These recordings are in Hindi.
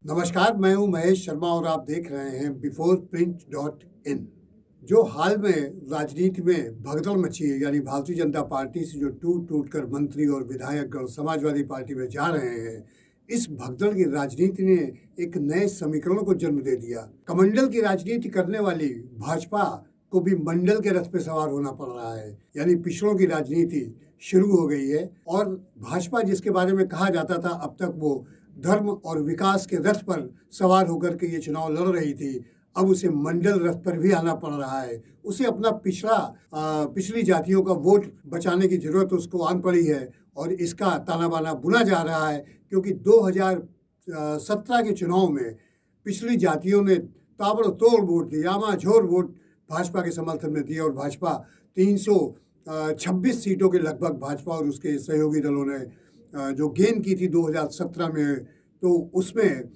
नमस्कार, मैं हूं महेश शर्मा और आप देख रहे हैं बिफोर प्रिंट डॉट इन। जो हाल में राजनीति में भगदड़ मची है, यानी भारतीय जनता पार्टी से जो टूट टूट कर मंत्री और विधायकगण समाजवादी पार्टी में जा रहे हैं, इस भगदड़ की राजनीति ने एक नए समीकरण को जन्म दे दिया। कमंडल की राजनीति करने वाली भाजपा को भी मंडल के रथ पे सवार होना पड़ रहा है, यानी पिछड़ों की राजनीति शुरू हो गई है। और भाजपा जिसके बारे में कहा जाता था अब तक वो धर्म और विकास के रथ पर सवार होकर के ये चुनाव लड़ रही थी, अब उसे मंडल रथ पर भी आना पड़ रहा है। उसे अपना पिछली जातियों का वोट बचाने की जरूरत उसको आन पड़ी है और इसका ताना बाना बुना जा रहा है, क्योंकि 2017 के चुनाव में पिछली जातियों ने ताबड़तोड़ वोट दिया, आमाझोर वोट भाजपा के समर्थन में दिया और भाजपा 326 सीटों के लगभग भाजपा और उसके सहयोगी दलों ने जो गेन की थी 2017 में, तो उसमें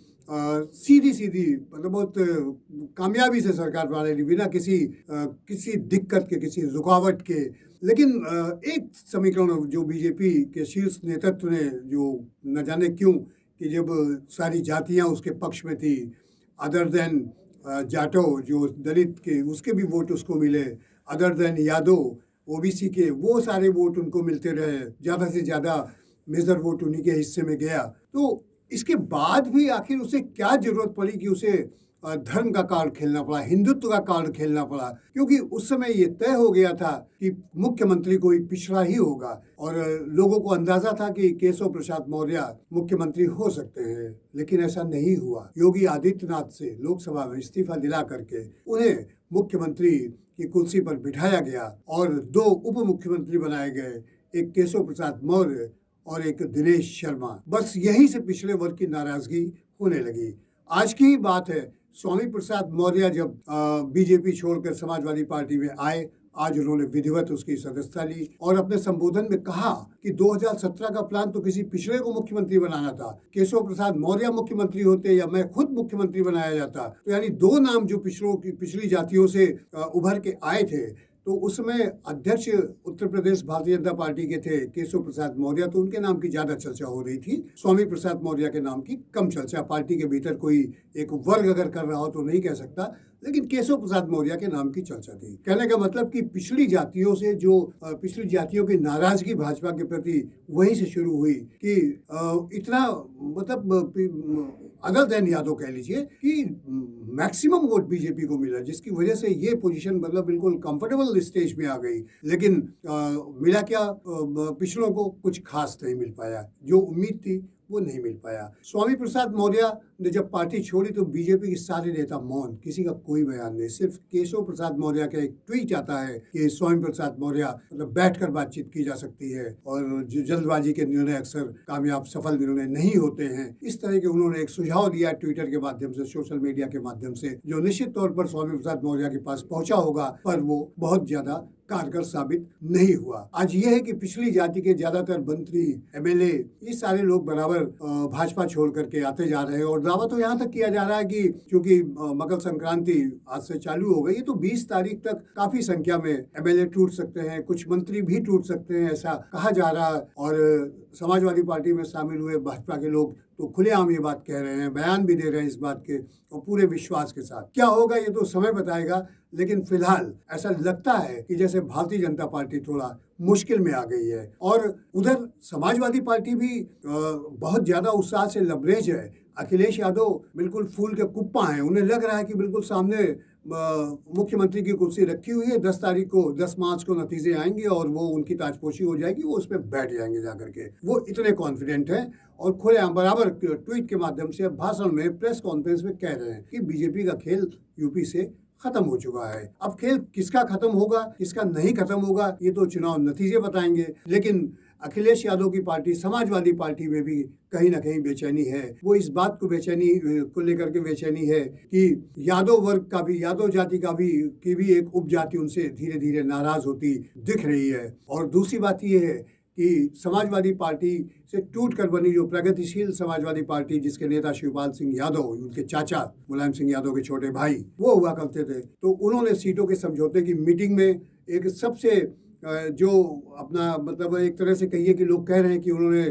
सीधी मतलब बहुत कामयाबी से सरकार बना ली बिना किसी दिक्कत के, किसी रुकावट के। लेकिन एक समीकरण जो बीजेपी के शीर्ष नेतृत्व ने, जो न जाने क्यों कि जब सारी जातियां उसके पक्ष में थी, अदर देन जाटो जो दलित के, उसके भी वोट उसको मिले, अदर देन यादव ओबीसी के, वो सारे वोट उनको मिलते रहे, ज़्यादा से ज़्यादा मेजर वोट उन्हीं के हिस्से में गया। तो इसके बाद भी आखिर उसे क्या जरूरत पड़ी कि उसे धर्म का कार्ड खेलना पड़ा, हिंदुत्व का कार्ड खेलना पड़ा, क्योंकि उस समय ये तय हो गया था कि मुख्यमंत्री कोई पिछड़ा ही होगा और लोगों को अंदाजा था कि केशव प्रसाद मौर्य मुख्यमंत्री हो सकते हैं। लेकिन ऐसा नहीं हुआ। योगी आदित्यनाथ से लोकसभा में इस्तीफा दिला करके उन्हें मुख्यमंत्री की कुर्सी पर बिठाया गया और 2 उप मुख्यमंत्री बनाए गए, एक केशव प्रसाद मौर्य और एक दिनेश शर्मा। बस यहीं से पिछले वर्ग की नाराजगी होने लगी। आज की ही बात है, स्वामी प्रसाद मौर्य जब बीजेपी छोड़कर समाजवादी पार्टी में आए, आज उन्होंने विधिवत उसकी सदस्यता ली और अपने संबोधन में कहा कि 2017 का प्लान तो किसी पिछड़े को मुख्यमंत्री बनाना था। केशव प्रसाद मौर्य मुख्यमंत्री होते या मैं खुद मुख्यमंत्री बनाया जाता, तो यानी 2 नाम जो पिछड़ी जातियों से उभर के आए थे, तो उसमें अध्यक्ष उत्तर प्रदेश भारतीय जनता पार्टी के थे केशव प्रसाद मौर्य, तो उनके नाम की ज्यादा चर्चा हो रही थी, स्वामी प्रसाद मौर्य के नाम की कम चर्चा। पार्टी के भीतर कोई एक वर्ग अगर कर रहा हो तो नहीं कह सकता, लेकिन केशव प्रसाद मौर्य के नाम की चर्चा थी। कहने का मतलब कि पिछली जातियों से जो पिछली जातियों की नाराजगी भाजपा के प्रति वहीं से शुरू हुई कि इतना मतलब अदर देन यादव कह लीजिए कि मैक्सिमम वोट बीजेपी को मिला, जिसकी वजह से ये पोजीशन मतलब बिल्कुल कंफर्टेबल स्टेज में आ गई। लेकिन मिला क्या, पिछड़ों को कुछ खास नहीं मिल पाया, जो उम्मीद थी वो नहीं मिल पाया। स्वामी प्रसाद मौर्य ने जब पार्टी छोड़ी तो बीजेपी के सारे नेता मौन, किसी का कोई बयान नहीं। सिर्फ केशव प्रसाद मौर्य का एक ट्वीट आता है कि स्वामी प्रसाद मौर्य मतलब बैठकर बातचीत की जा सकती है और जो जल्दबाजी के निर्णय अक्सर कामयाब सफल निर्णय नहीं होते हैं। इस तरह के उन्होंने एक सुझाव दिया ट्विटर के माध्यम से, सोशल मीडिया के माध्यम से, जो निश्चित तौर पर स्वामी प्रसाद मौर्य के पास पहुंचा होगा, पर वो बहुत ज्यादा कारगर साबित नहीं हुआ। आज यह है कि पिछली जाति के ज्यादातर मंत्री, एमएलए, ये सारे लोग बराबर भाजपा छोड़ करके आते जा रहे हैं और दावा तो यहाँ तक किया जा रहा है कि क्योंकि मकर संक्रांति आज से चालू हो गई है, तो 20 तारीख तक काफी संख्या में एमएलए टूट सकते हैं, कुछ मंत्री भी टूट सकते हैं, ऐसा कहा जा रहा है। और समाजवादी पार्टी में शामिल हुए भाजपा के लोग तो खुलेआम ये बात कह रहे हैं, बयान भी दे रहे हैं इस बात के, और पूरे विश्वास के साथ। क्या होगा ये तो समय बताएगा, लेकिन फिलहाल ऐसा लगता है कि जैसे भारतीय जनता पार्टी थोड़ा मुश्किल में आ गई है। और उधर समाजवादी पार्टी भी बहुत ज्यादा उत्साह से लबरेज है। अखिलेश यादव बिल्कुल फूल के कुप्पा हैं, उन्हें लग रहा है कि बिल्कुल सामने मुख्यमंत्री की कुर्सी रखी हुई है, 10 मार्च को नतीजे आएंगे और वो उनकी ताजपोशी हो जाएगी, वो उस पर बैठ जाएंगे जाकर के। वो इतने कॉन्फिडेंट हैं और खुलेआम बराबर ट्वीट के माध्यम से, भाषण में, प्रेस कॉन्फ्रेंस में कह रहे हैं कि बीजेपी का खेल यूपी से खत्म हो चुका है। अब खेल किसका खत्म होगा, किसका नहीं खत्म होगा, ये तो चुनाव नतीजे बताएंगे। लेकिन अखिलेश यादव की पार्टी, समाजवादी पार्टी में भी कहीं ना कहीं बेचैनी है। वो इस बात को लेकर के बेचैनी है कि यादव वर्ग का भी, यादव जाति की भी एक उपजाति उनसे धीरे धीरे नाराज होती दिख रही है। और दूसरी बात ये है कि समाजवादी पार्टी से टूट कर बनी जो प्रगतिशील समाजवादी पार्टी, जिसके नेता शिवपाल सिंह यादव, उनके चाचा मुलायम सिंह यादव के छोटे भाई वो हुआ करते थे, तो उन्होंने सीटों के समझौते की मीटिंग में एक सबसे जो अपना मतलब एक तरह से कहिए कि लोग कह रहे हैं कि उन्होंने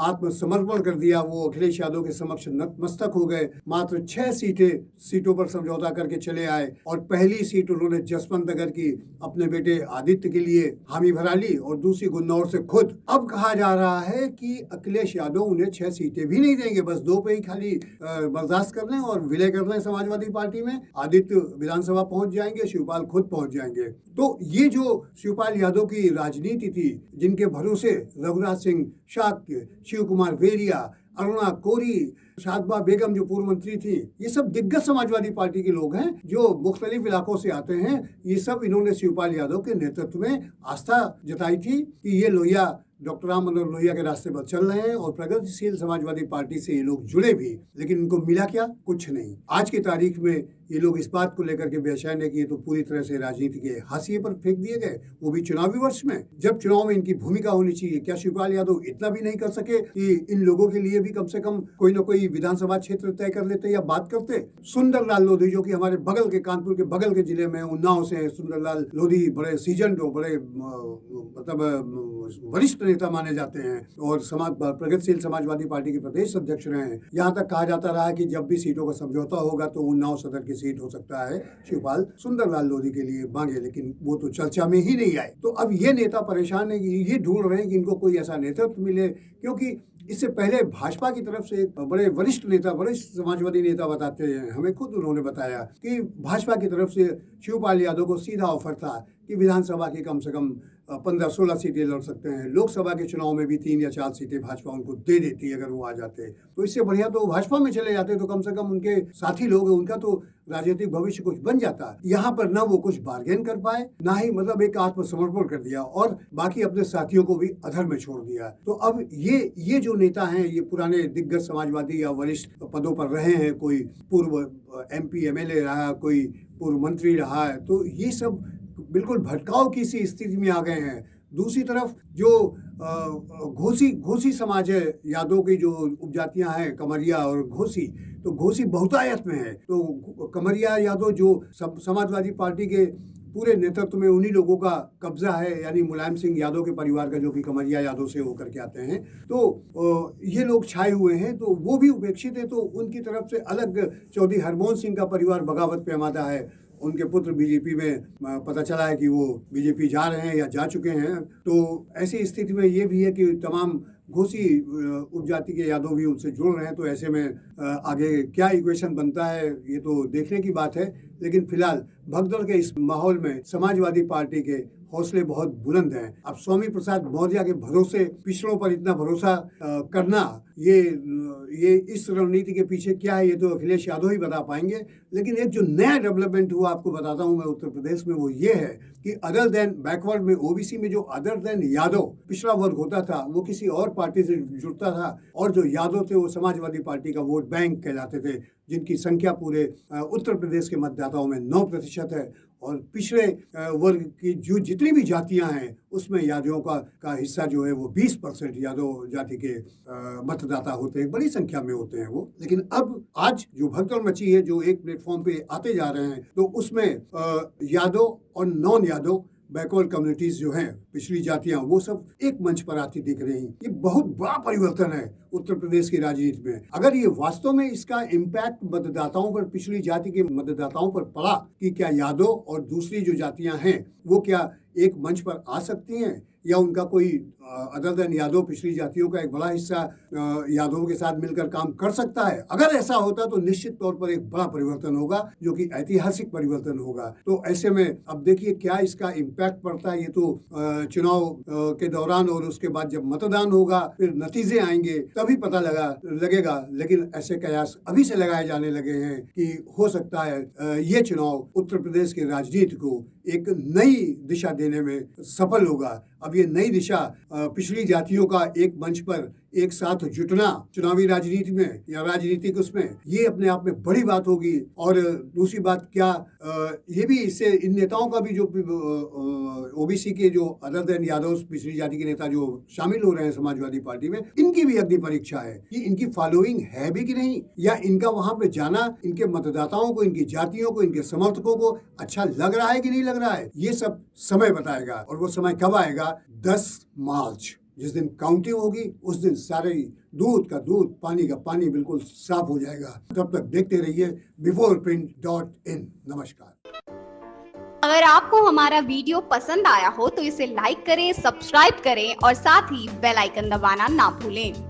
आत्मसमर्पण कर दिया, वो अखिलेश यादव के समक्ष नतमस्तक हो गए। मात्र 6 सीटों पर समझौता करके चले आए और पहली सीट उन्होंने जसवंत नगर की अपने बेटे आदित्य के लिए हामी भरा ली और दूसरी गुन्नौर से खुद। अब कहा जा रहा है कि अखिलेश यादव उन्हें 6 सीटें भी नहीं देंगे, बस 2 पे ही खाली बर्दाश्त कर लें और विलय कर लें समाजवादी पार्टी में। आदित्य विधानसभा पहुंच जाएंगे, शिवपाल खुद पहुंच जाएंगे। तो ये जो शिवपाल यादव की राजनीति थी, जिनके भरोसे रघुराज सिंह शाक्य, शिव कुमार वेरिया, अरुणा कोरी, शादबा बेगम जो पूर्व मंत्री थी, ये सब दिग्गज समाजवादी पार्टी के लोग हैं जो मुख्तलिफ इलाकों से आते हैं। ये सब इन्होंने शिवपाल यादव के नेतृत्व में आस्था जताई थी कि ये लोहिया डॉक्टर राम मनोहर लोहिया के रास्ते पर चल रहे हैं और प्रगतिशील समाजवादी पार्टी से ये लोग जुड़े भी। लेकिन इनको मिला क्या? कुछ नहीं। आज की तारीख में ये लोग इस बात को लेकर के बेचैन है कि ये तो पूरी तरह से राजनीति के हाशिए पर फेंक दिए गए, वो भी चुनावी वर्ष में, जब चुनाव में इनकी भूमिका होनी चाहिए। क्या शिवपाल यादव इतना भी नहीं कर सके कि इन लोगों के लिए भी कम से कम कोई ना कोई विधानसभा क्षेत्र तय कर लेते या बात करते? सुंदरलाल लोधी, जो कि हमारे बगल के कानपुर के बगल के जिले में उन्नाव से हैं, सुंदरलाल लोधी बड़े सीजन्ड और बड़े मतलब वरिष्ठ नेता माने जाते हैं और प्रगतिशील समाजवादी पार्टी के प्रदेश अध्यक्ष रहे हैं। यहाँ तक कहा जाता रहा कि जब भी सीटों का समझौता होगा तो उन्नाव सदर की सीट हो सकता है शिवपाल सुंदरलाल लोधी के लिए मांगे, लेकिन वो तो चर्चा में ही नहीं आए। तो अब ये नेता परेशान है कि ये ढूंढ रहे हैं कि इनको कोई ऐसा नेतृत्व मिले, क्योंकि इससे पहले भाजपा की तरफ से एक बड़े वरिष्ठ नेता, बड़े समाजवादी नेता बताते हैं, हमें खुद उन्होंने बताया कि भाजपा की तरफ से शिवपाल यादव को सीधा ऑफर था कि विधानसभा की कम से कम 15-16 सीटें लड़ सकते हैं। लोकसभा के चुनाव में भी 3 या 4 सीटें भाजपा उनको दे देती अगर वो आ जाते। तो इससे बढ़िया तो भाजपा में चले जाते, तो कम से कम उनके साथी लोग, उनका तो राजनीतिक भविष्य कुछ बन जाता। यहाँ पर ना वो कुछ बार्गेन कर पाए, ना ही मतलब एक आत्मसमर्पण कर दिया और बाकी अपने साथियों को भी अधर में छोड़ दिया। तो अब ये जो नेता हैं, ये पुराने दिग्गज समाजवादी या वरिष्ठ पदों पर रहे हैं, कोई पूर्व MP MLA रहा, कोई पूर्व मंत्री रहा है, तो ये सब बिल्कुल भटकाव की सी स्थिति में आ गए हैं। दूसरी तरफ जो घोसी समाज है, यादव की जो उपजातियां हैं, कमरिया और घोसी, तो घोसी बहुतायत में है। तो कमरिया यादव जो समाजवादी पार्टी के पूरे नेतृत्व में उन्हीं लोगों का कब्जा है, यानी मुलायम सिंह यादव के परिवार का, जो कि कमरिया यादव से होकर के आते हैं। तो ये लोग छाए हुए हैं, तो वो भी उपेक्षित है। तो उनकी तरफ से अलग चौधरी हरमोहन सिंह का परिवार बगावत पे आमादा है। उनके पुत्र बीजेपी में पता चला है कि वो बीजेपी जा रहे हैं या जा चुके हैं। तो ऐसी स्थिति में ये भी है कि तमाम घोसी उपजाति के यादव भी उनसे जुड़ रहे हैं। तो ऐसे में आगे क्या इक्वेशन बनता है, ये तो देखने की बात है। लेकिन फिलहाल भगदड़ के इस माहौल में समाजवादी पार्टी के हौसले बहुत बुलंद हैं। अब स्वामी प्रसाद मौर्य के भरोसे, पिछड़ों पर इतना भरोसा करना, ये इस रणनीति के पीछे क्या है, ये तो अखिलेश यादव ही बता पाएंगे। लेकिन एक जो नया डेवलपमेंट हुआ, आपको बताता हूँ मैं, उत्तर प्रदेश में, वो ये है कि अदर देन बैकवर्ड में, OBC में जो अदर देन यादव पिछड़ा वर्ग होता था, वो किसी और पार्टी से जुड़ता था, और जो यादव थे वो समाजवादी पार्टी का वोट बैंक कहलाते थे, जिनकी संख्या पूरे उत्तर प्रदेश के मतदाताओं में 9% है। और पिछड़े वर्ग की जो जितनी भी जातियां हैं, उसमें यादवों का हिस्सा जो है वो 20% यादव जाति के मतदाता होते हैं, बड़ी संख्या में होते हैं वो। लेकिन अब आज जो भगदड़ मची है, जो एक प्लेटफॉर्म पे आते जा रहे हैं, तो उसमें यादव और नॉन यादव बैकवर्ड कम्युनिटीज जो हैं, पिछड़ी जातियां, वो सब एक मंच पर आती दिख रही हैं। ये बहुत बड़ा परिवर्तन है उत्तर प्रदेश की राजनीति में। अगर ये वास्तव में इसका इम्पैक्ट मतदाताओं पर, पिछड़ी जाति के मतदाताओं पर पड़ा कि क्या यादव और दूसरी जो जातियां हैं वो क्या एक मंच पर आ सकती हैं, या उनका कोई अदर देन यादव पिछड़ी जातियों का एक बड़ा हिस्सा यादवों के साथ मिलकर काम कर सकता है। अगर ऐसा होता तो निश्चित तौर पर एक बड़ा परिवर्तन होगा, जो कि ऐतिहासिक परिवर्तन होगा। तो ऐसे में अब देखिए क्या इसका इम्पैक्ट पड़ता है। ये तो चुनाव के दौरान और उसके बाद जब मतदान होगा, फिर नतीजे आएंगे, तभी पता लगेगा। लेकिन ऐसे कयास अभी से लगाए जाने लगे हैं कि हो सकता है ये चुनाव उत्तर प्रदेश की राजनीति को एक नई दिशा देने में सफल होगा। अब ये नई दिशा पिछड़ी जातियों का एक मंच पर एक साथ जुटना चुनावी राजनीति में या राजनीतिक उसमें, ये अपने आप में बड़ी बात होगी। और दूसरी बात क्या, ये भी इससे इन नेताओं का भी जो ओबीसी के जो अदर देन यादव पिछड़ी जाति के नेता जो शामिल हो रहे हैं समाजवादी पार्टी में, इनकी भी अग्नि परीक्षा है कि इनकी फॉलोइंग है भी कि नहीं, या इनका वहां पे जाना इनके मतदाताओं को, इनकी जातियों को, इनके समर्थकों को अच्छा लग रहा है कि नहीं लग रहा है। ये सब समय बताएगा। और वो समय कब आएगा? 10 मार्च, जिस दिन काउंटिंग होगी उस दिन सारे दूध का दूध, पानी का पानी बिल्कुल साफ हो जाएगा। तब तक देखते रहिए beforeprint.in। नमस्कार। अगर आपको हमारा वीडियो पसंद आया हो तो इसे लाइक करें, सब्सक्राइब करें और साथ ही बेल आइकन दबाना ना भूलें।